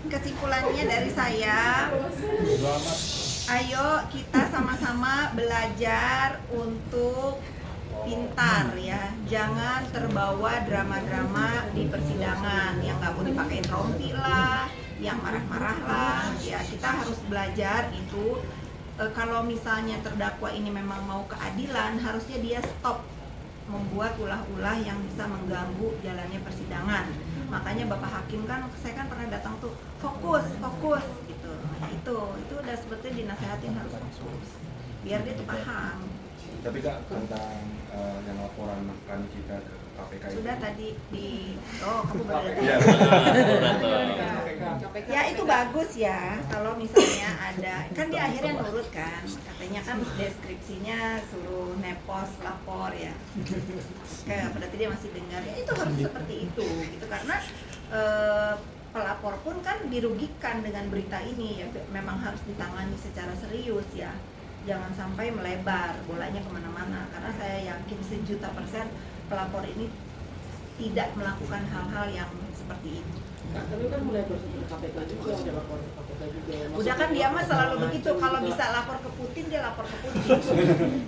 kesimpulannya dari saya, ayo kita sama-sama belajar untuk pintar ya, jangan terbawa drama-drama di persidangan yang nggak mau dipakein rompi lah, yang marah-marah lah. Ya kita harus belajar itu. Kalau misalnya terdakwa ini memang mau keadilan, harusnya dia stop membuat ulah-ulah yang bisa mengganggu jalannya persidangan. Makanya Bapak Hakim kan, saya kan pernah datang tuh, fokus gitu. Nah, itu udah sebetulnya dinasehatin harus fokus biar dia tuh paham. Tapi Kak, tentang yang laporan kan kita ke KPK itu Sudah tadi kamu baru Iya. Ya itu bagus ya, kalau misalnya ada, kan dia akhirnya nurut kan, katanya kan deskripsinya suruh nepos lapor ya, kayak berarti dia masih dengar ya, itu harus seperti itu gitu, karena pelapor pun kan dirugikan dengan berita ini ya, memang harus ditangani secara serius ya, jangan sampai melebar bolanya kemana-mana, karena saya yakin 1.000.000% pelapor ini tidak melakukan hal-hal yang seperti itu. Nah, tapi kan mulai bersedia KPK juga, udah lapor ke KPK juga. Udah kan dia mah selalu begitu, kalau bisa lapor ke Putin, dia lapor ke Putin.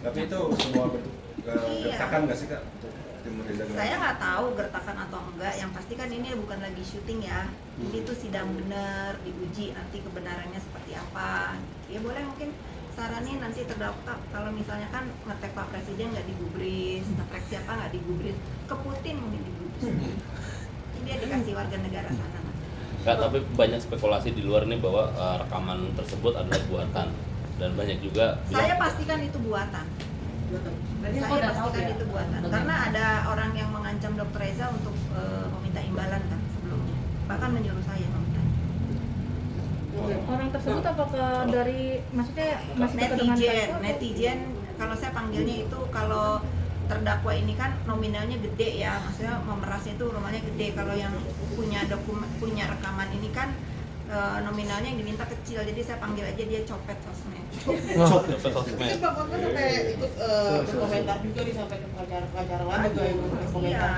Tapi itu semua bentuk Iya. gertakan nggak sih Kak untuk tim Rizal? Saya nggak tahu gertakan atau enggak, yang pasti kan ini bukan lagi syuting ya. Ini tuh sidang benar, diuji nanti kebenarannya seperti apa. Ya boleh mungkin saranin nanti terdakwa kalau misalnya kan ngetek Pak Presiden nggak digubris, ngetek siapa nggak digubris, ke Putin mungkin digubris. Dia dikasih warga negara sana. Nggak, tapi banyak spekulasi di luar nih bahwa rekaman tersebut adalah buatan, dan banyak juga Saya pastikan itu buatan. Berarti Saya udah tahu pastikan ya? itu buatan. Karena ada orang yang mengancam Dr. Reza untuk meminta imbalan kan sebelumnya. Bahkan menyuruh saya meminta. Orang tersebut apakah dari, maksudnya masih dekat dengan Netizen, kalau saya panggilnya itu, kalau terdakwa ini kan nominalnya gede ya, maksudnya memerasnya itu rumahnya gede. Kalau yang punya rekaman ini kan nominalnya yang diminta kecil, jadi saya panggil aja dia copet sosmed. Copet sosmed. Tapi Bang Hotman sampai ikut berkomentar juga nih, sampai ke pengacara lain juga yang berkomentar.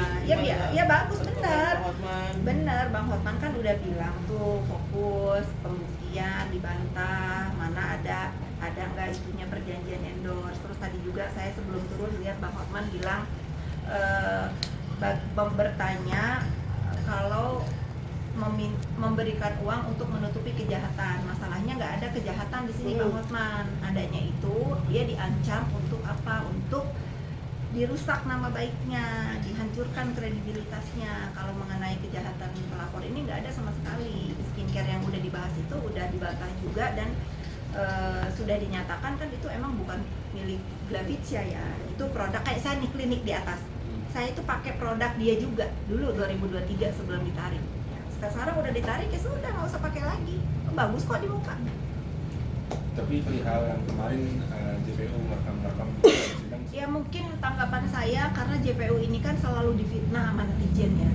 Ya bagus, benar. Bang Hotman. Bener, Bang Hotman kan udah bilang tuh fokus pembuktian, dibantah mana ada nggak itunya perjanjian endorse. Terus tadi juga saya sebelum turun lihat Bang Hotman bilang bertanya kalau memberikan uang untuk menutupi kejahatan. Masalahnya nggak ada kejahatan di sini Bang Hotman. Adanya itu dia diancam untuk apa? Untuk dirusak nama baiknya, dihancurkan kredibilitasnya. Kalau mengenai kejahatan pelapor ini nggak ada sama sekali. Skincare yang udah dibahas itu udah dibantah juga, dan sudah dinyatakan kan itu emang bukan milik Glavicia ya. Itu produk kayak saya nih, klinik di atas. Saya itu pakai produk dia juga dulu 2023 sebelum ditarik. Ya, sekarang udah ditarik ya sudah, nggak usah pakai lagi. Bagus kok di muka. Tapi perihal yang kemarin JPU merekam sidang. Ya mungkin tanggapan saya, karena JPU ini kan selalu difitnah sama netizen ya.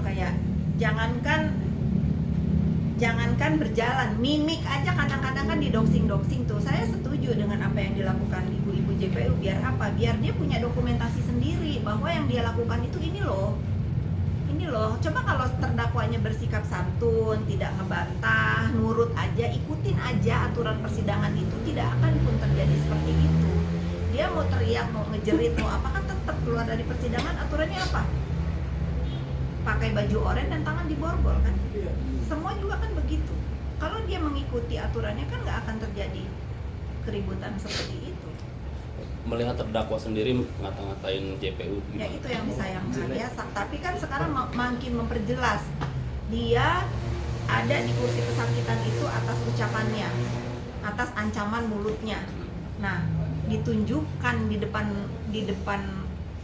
Kayak jangankan berjalan, mimik aja kadang-kadang kan didoxing tuh. Saya setuju dengan apa yang dilakukan ibu-ibu JPU. Biar apa? Biar dia punya dokumentasi sendiri bahwa yang dia lakukan itu ini loh. Coba kalau terdakwanya bersikap santun, tidak ngebantah, nurut aja, ikutin aja aturan persidangan itu, tidak akan pun terjadi seperti itu. Dia mau teriak, mau ngejerit, mau apa, kan tetap keluar dari persidangan. Aturannya apa? Pakai baju oranye dan tangan diborgol kan? Semua juga kan begitu. Kalau dia mengikuti aturannya kan nggak akan terjadi keributan seperti itu. Melihat terdakwa sendiri ngata-ngatain JPU Ya gimana? itu yang disayangkan ya. Tapi kan sekarang makin memperjelas, dia ada di kursi kesakitan itu atas ucapannya, atas ancaman mulutnya. Nah, ditunjukkan di depan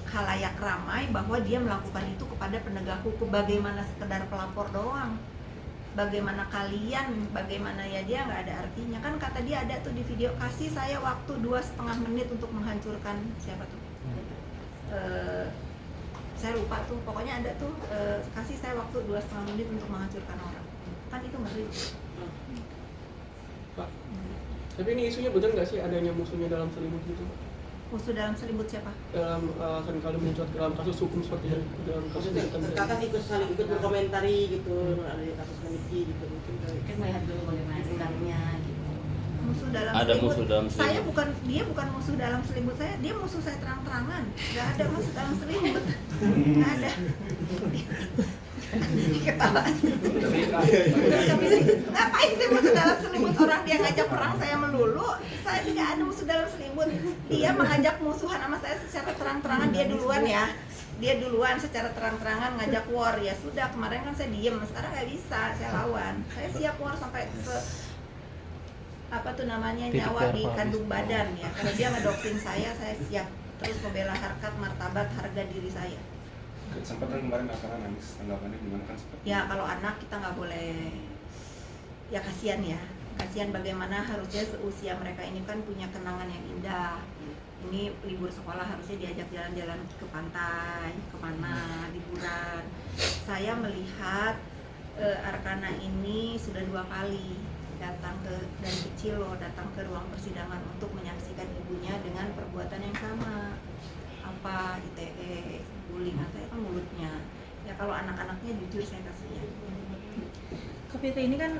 khalayak ramai bahwa dia melakukan itu kepada penegak hukum. Bagaimana sekedar pelapor doang? Bagaimana kalian, bagaimana ya, dia nggak ada artinya kan. Kata dia ada tuh di video, kasih saya waktu 2,5 menit untuk menghancurkan siapa tuh, saya lupa tuh, pokoknya ada tuh, kasih saya waktu 2,5 menit untuk menghancurkan orang. Kan itu ngeri. Pak, tapi ini isunya benar nggak sih adanya musuhnya dalam selimut gitu, Pak? Musuh dalam selimut siapa? dalam seringkali mencuat ke dalam kasus hukum seperti ini, dalam kasus Maksudnya ini. kakak saling ikut berkomentari gitu, ada di kasus Niki gitu mungkin. Kan melihat dulu bagaimana sikapnya gitu. Musuh dalam Ada selimut. musuh dalam Saya selimut. dia bukan musuh dalam selimut saya, dia musuh saya terang-terangan. Nggak ada musuh dalam selimut. Nggak ada. Ketawa. Ngapain sih musuh dalam selimut? Orang dia ngajak perang saya melulu. Saya tidak ada musuh dalam selimut. Dia mengajak musuhan sama saya secara terang-terangan, dia duluan ya. Dia duluan secara terang-terangan ngajak war. Ya sudah, kemarin kan saya diem, sekarang nggak bisa, saya lawan. Saya siap war sampai apa tuh namanya, nyawa di kandung badan ya. Kalau dia ngedoktrin saya siap terus membela harkat, martabat, harga diri saya. Sempat kan kemarin akan nangis, tanggapannya gimana kan sempat? Ya kalau anak kita nggak boleh, ya kasihan ya, kasihan bagaimana harusnya seusia mereka ini kan punya kenangan yang indah. Ini libur sekolah harusnya diajak jalan-jalan ke pantai, kemana, liburan. Saya melihat Arkana ini sudah 2 kali datang dari kecil loh, datang ke ruang persidangan untuk menyaksikan ibunya dengan perbuatan yang sama. Apa ITE, bullying, atau kan mulutnya. Ya kalau anak-anaknya jujur saya kasihan. KPT ini kan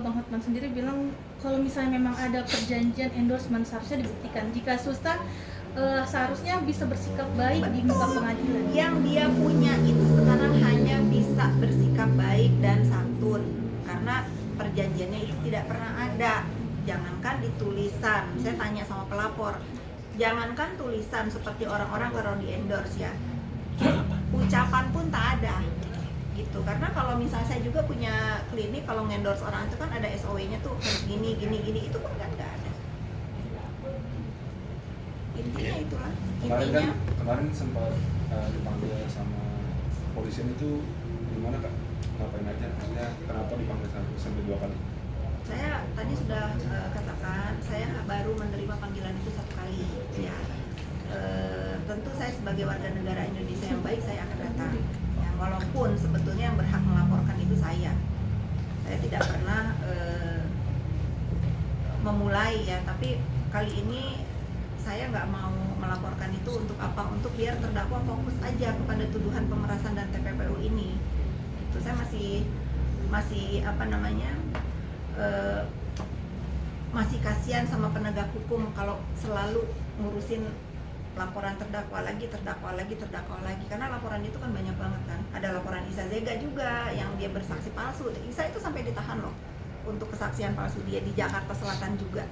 Bang Hotman sendiri bilang kalau misalnya memang ada perjanjian endorsement seharusnya dibuktikan. Jika Susta seharusnya bisa bersikap baik di muka pengadilan. Yang dia punya itu sekarang hanya bisa bersikap baik dan santun, karena perjanjiannya itu tidak pernah ada. Jangankan di tulisan, saya tanya sama pelapor, jangankan tulisan seperti orang-orang kalau di endorse ya, ucapan pun tak ada gitu. Karena kalau misalnya saya juga punya klinik, kalau ngendorse orang itu kan ada SOW-nya tuh harus gini, itu pun kan nggak ada. Intinya itulah. Kemarin sempat dipanggil sama polisian itu gimana kak? Ngapain aja? Maksudnya kenapa dipanggil sampai 2 kali? Saya tadi sudah katakan, saya baru menerima panggilan itu 1 kali ya. Tentu saya sebagai warga negara Indonesia yang baik, saya akan datang ya, walaupun sebetulnya yang berhak melaporkan itu saya tidak pernah memulai ya, tapi kali ini saya nggak mau melaporkan itu. Untuk apa? Untuk biar terdakwa fokus aja kepada tuduhan pemerasan dan TPPU ini. Itu saya masih apa namanya, masih kasihan sama penegak hukum kalau selalu ngurusin laporan terdakwa lagi, karena laporan itu kan banyak banget kan. Ada laporan Isa Zega juga yang dia bersaksi palsu. Isa itu sampai ditahan loh untuk kesaksian palsu dia di Jakarta Selatan juga.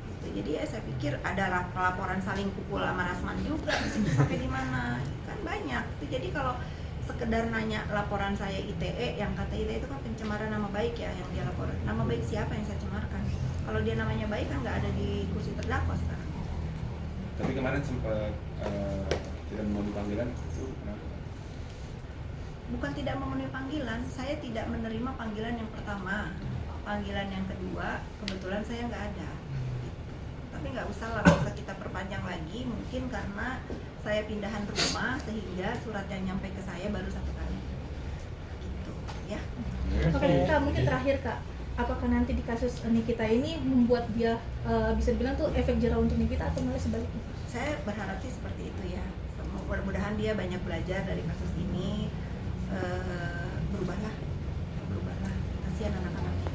Gitu. Jadi ya saya pikir ada laporan saling pukul sama Rasman juga sampai di mana kan banyak. Jadi kalau sekedar nanya laporan saya ITE, yang kata ITE itu kan pencemaran nama baik ya yang dia laporan. Nama baik siapa yang saya cemarkan? Kalau dia namanya baik kan nggak ada di kursi terdakwa sekarang. Tapi kemarin sempat tidak memenuhi panggilan itu kenapa? Bukan tidak memenuhi panggilan, saya tidak menerima panggilan yang pertama. Panggilan yang kedua kebetulan saya nggak ada. Tapi nggak usah lah, bisa kita perpanjang lagi. Mungkin karena saya pindahan rumah sehingga surat yang nyampe ke saya baru 1 kali. Gitu ya. Oke, Kak, mungkin terakhir Kak, apakah nanti di kasus Nikita ini membuat dia bisa dibilang tuh efek jerah untuk Nikita atau malah sebaliknya? Saya berharap sih seperti itu ya. Mudah-mudahan dia banyak belajar dari kasus ini, berubahlah. Kasihan anak-anak.